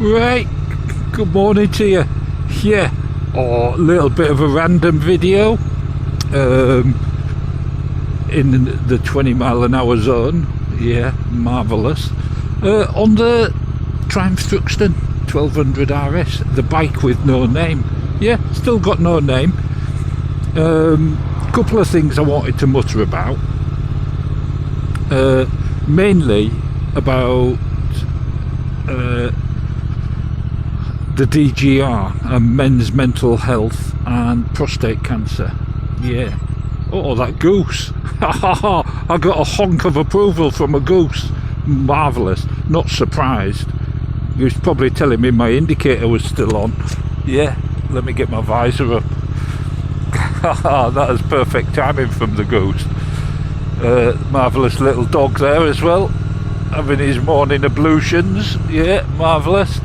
Right, good morning to you. Yeah, a little bit of a random video in the 20-mile-an-hour zone. Yeah, marvellous. On the Triumph Thruxton 1200 RS, the bike with no name. Yeah, still got no name. Couple of things I wanted to mutter about. Mainly about the DGR and men's mental health and prostate cancer. Yeah. Oh, that goose. I got a honk of approval from a goose. Marvellous. Not surprised. He was probably telling me my indicator was still on. Yeah, let me get my visor up. That is perfect timing from the goose. Marvellous little dog there as well, having his morning ablutions. Yeah, marvellous.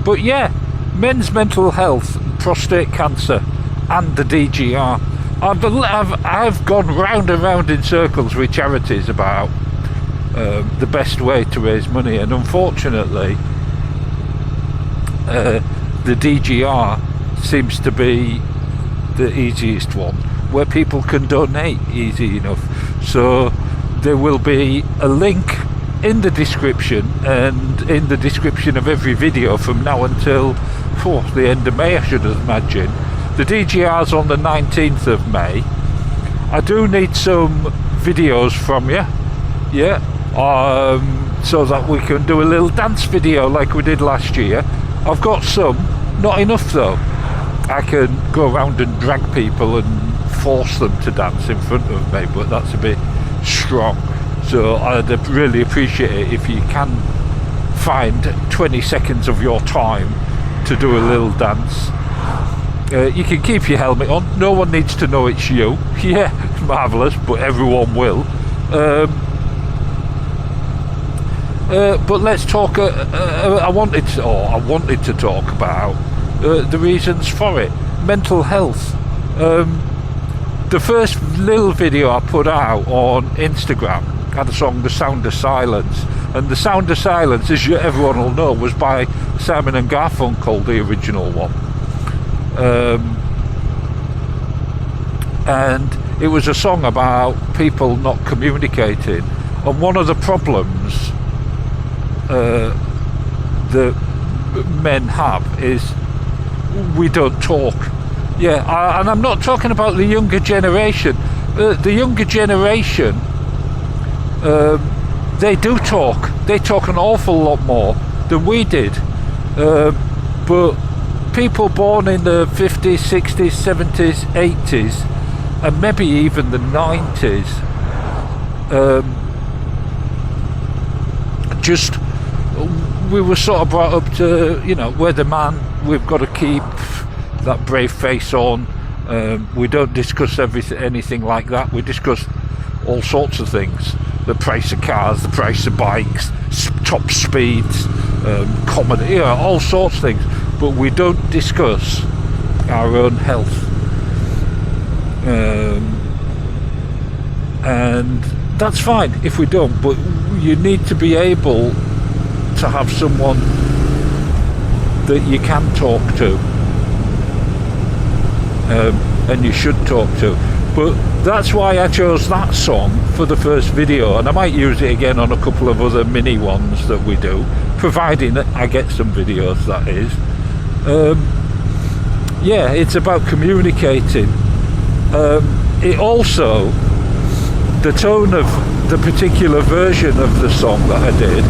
But yeah, men's mental health, prostate cancer and the DGR. I've gone round and round in circles with charities about the best way to raise money, and unfortunately the DGR seems to be the easiest one, where people can donate easy enough. So there will be a link in the description and in the description of every video from now until the end of May, I should imagine. The DGR's on the 19th of May. I do need some videos from you, yeah, so that we can do a little dance video like we did last year. I've got some, not enough though. I can go around and drag people and force them to dance in front of me, but that's a bit strong. So I'd really appreciate it if you can find 20 seconds of your time to do a little dance. You can keep your helmet on, no one needs to know it's you. Yeah, marvellous, but everyone will. But let's talk, I wanted to talk about the reasons for it. Mental health. The first little video I put out on Instagram had a song, The Sound of Silence, and The Sound of Silence, as everyone will know, was by Simon and Garfunkel, the original one. And it was a song about people not communicating, and one of the problems that men have is we don't talk. Yeah, and I'm not talking about the younger generation. The younger generation, they do talk. They talk an awful lot more than we did. But people born in the 50s, 60s, 70s, 80s, and maybe even the 90s, we were sort of brought up to, you know, we're the man, we've got to keep that brave face on. We don't discuss anything like that. We discuss all sorts of things: the price of cars, the price of bikes, top speeds, comedy, you know, all sorts of things. But we don't discuss our own health, and that's fine if we don't. But you need to be able to have someone that you can talk to. And you should talk to. But that's why I chose that song for the first video, and I might use it again on a couple of other mini ones that we do, providing that I get some videos, that is. Yeah, it's about communicating. It also, the tone of the particular version of the song that I did,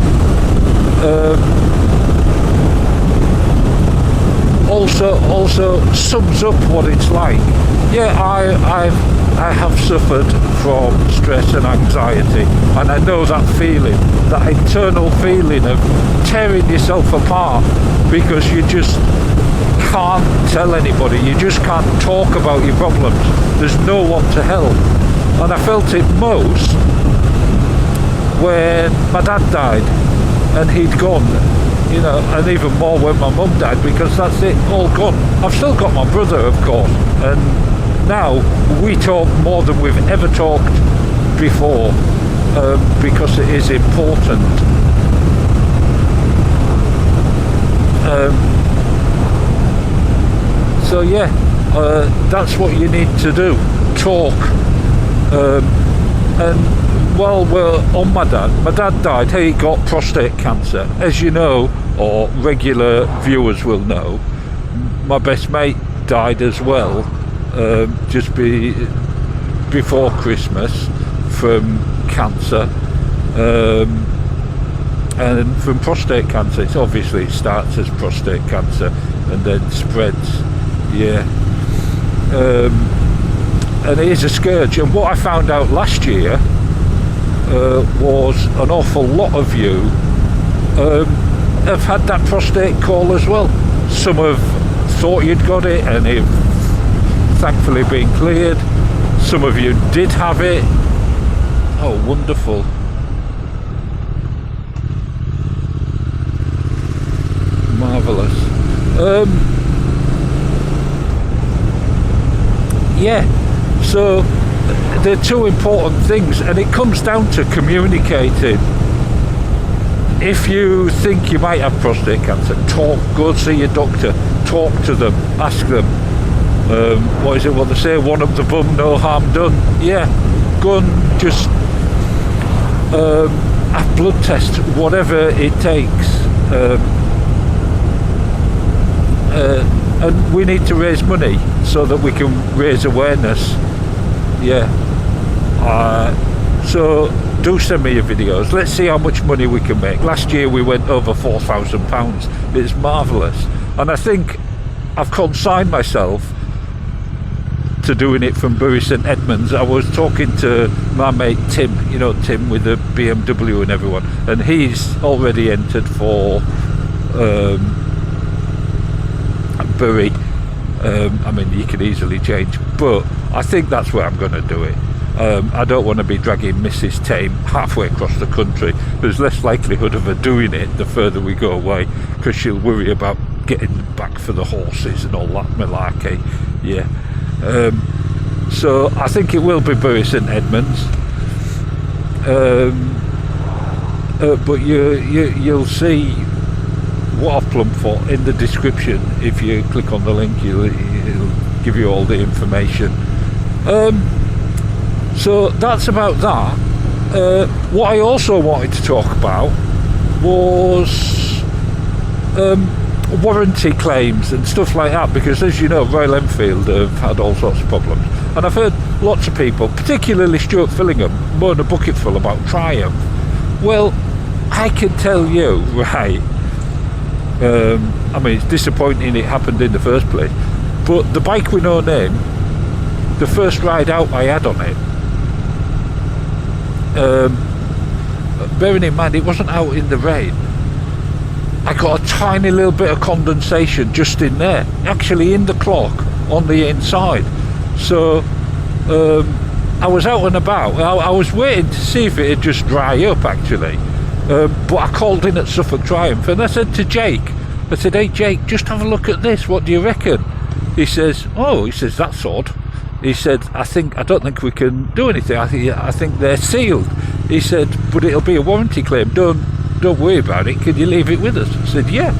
also sums up what it's like. Yeah, I have suffered from stress and anxiety, and I know that feeling, that internal feeling of tearing yourself apart because you just can't tell anybody, you just can't talk about your problems, there's no one to help. And I felt it most when my dad died and he'd gone, you know, and even more when my mum died, because that's it, all gone. I've still got my brother, of course, and now we talk more than we've ever talked before, because it is important. So yeah, that's what you need to do, talk. And while we're on my dad died, he got prostate cancer. As you know, or regular viewers will know, my best mate died as well, just before Christmas from cancer, and from prostate cancer. It's obviously, it starts as prostate cancer and then spreads, yeah. And it is a scourge. And what I found out last year was an awful lot of you have had that prostate call as well. Some have thought you'd got it and have thankfully been cleared. Some of you did have it. Oh, wonderful. Marvellous. Yeah, so they're two important things, and it comes down to communicating. If you think you might have prostate cancer, go and see your doctor, talk to them, ask them, what is it, what they say, one up the bum, no harm done. Yeah, go and just have blood tests, whatever it takes. And we need to raise money so that we can raise awareness. Yeah. So do send me your videos. Let's see how much money we can make. Last year we went over £4,000. It's marvellous. And I think I've consigned myself to doing it from Bury St Edmunds. I was talking to my mate Tim, you know, Tim with the BMW and everyone, and he's already entered for Bury. I mean, you can easily change, but I think that's where I'm going to do it. I don't want to be dragging Mrs TAYM halfway across the country. There's less likelihood of her doing it the further we go away, because she'll worry about getting back for the horses and all that malarkey. Yeah. So I think it will be Bury St Edmunds. But you'll see what I've plumbed for in the description. If you click on the link, it'll give you all the information. So that's about that. What I also wanted to talk about was warranty claims and stuff like that, because as you know, Royal Enfield have had all sorts of problems, and I've heard lots of people, particularly Stuart Fillingham, moan a bucket full about Triumph. Well, I can tell you, right, I mean, it's disappointing it happened in the first place, but the bike with no name, the first ride out I had on it, bearing in mind it wasn't out in the rain, I got a tiny little bit of condensation just in there, actually in the clock on the inside. So I was out and about. I was waiting to see if it'd just dry up actually, but I called in at Suffolk Triumph and I said to Jake, I said, hey Jake, just have a look at this, what do you reckon? He says, oh, he says, that's odd. He said, I don't think we can do anything. I think they're sealed. He said, but it'll be a warranty claim. Don't worry about it. Can you leave it with us? I said, yeah,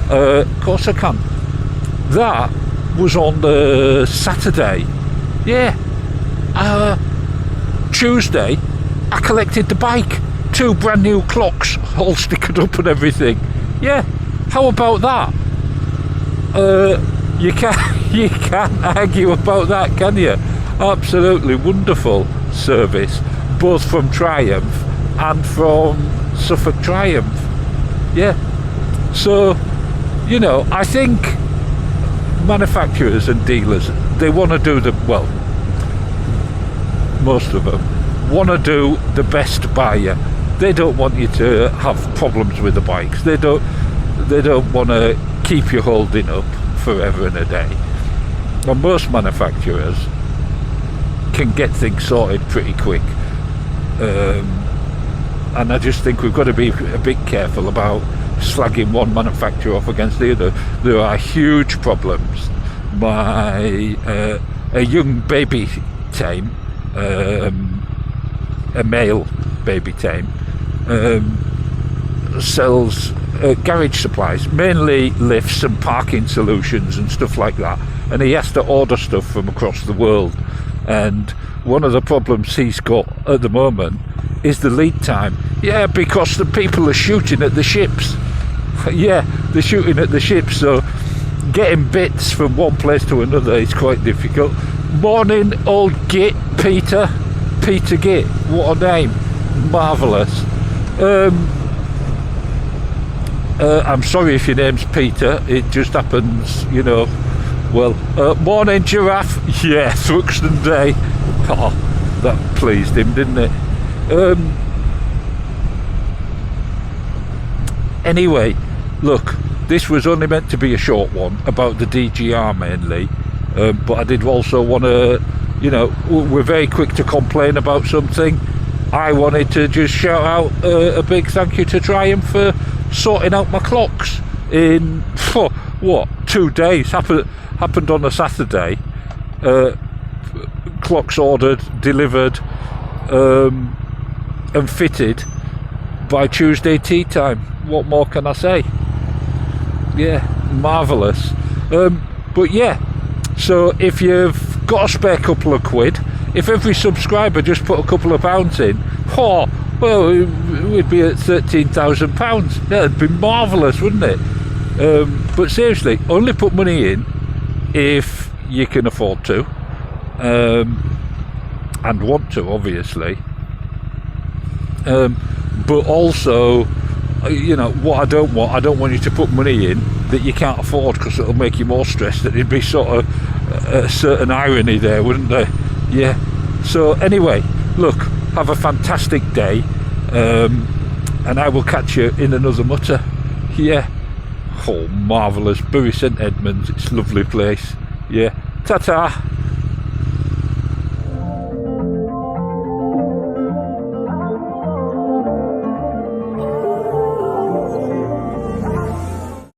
of course I can. That was on the Saturday. Yeah. Tuesday, I collected the bike. 2 brand new clocks, all stickered up and everything. Yeah. How about that? You can't argue about that, can you? Absolutely wonderful service, both from Triumph and from Suffolk Triumph. Yeah. So, you know, I think manufacturers and dealers, they want to do well, most of them want to do the best by you. They don't want you to have problems with the bikes. They don't want to keep you holding up forever and a day. And most manufacturers can get things sorted pretty quick, and I just think we've got to be a bit careful about slagging one manufacturer off against the other. There are huge problems. A young baby tame, a male baby tame, sells garage supplies, mainly lifts and parking solutions and stuff like that, and he has to order stuff from across the world. And one of the problems he's got at the moment is the lead time. Yeah, because the people are shooting at the ships. Yeah, they're shooting at the ships, so getting bits from one place to another is quite difficult. Morning, old Git, Peter Git, what a name, marvellous. I'm sorry if your name's Peter, it just happens, you know. Well, morning, Giraffe. Yeah, Thruxton Day. Oh, that pleased him, didn't it? Anyway, look, this was only meant to be a short one about the DGR mainly, but I did also want to, you know, we're very quick to complain about something. I wanted to just shout out a big thank you to Triumph for sorting out my clocks in, what, 2 days. Happened on a Saturday. Clocks ordered, delivered, and fitted by Tuesday tea time. What more can I say? Yeah, marvellous. But yeah, so if you've got a spare couple of quid, if every subscriber just put a couple of pounds in, well, we'd be at £13,000. That'd be marvellous, wouldn't it? But seriously, only put money in if you can afford to, and want to, obviously. But also, you know, what I don't want you to put money in that you can't afford, because it'll make you more stressed. It'd be sort of a certain irony there, wouldn't there? Yeah. So anyway, look, have a fantastic day, and I will catch you in another mutter. Yeah. Oh, marvellous. Bury St Edmunds, it's a lovely place. Yeah. Ta-ta.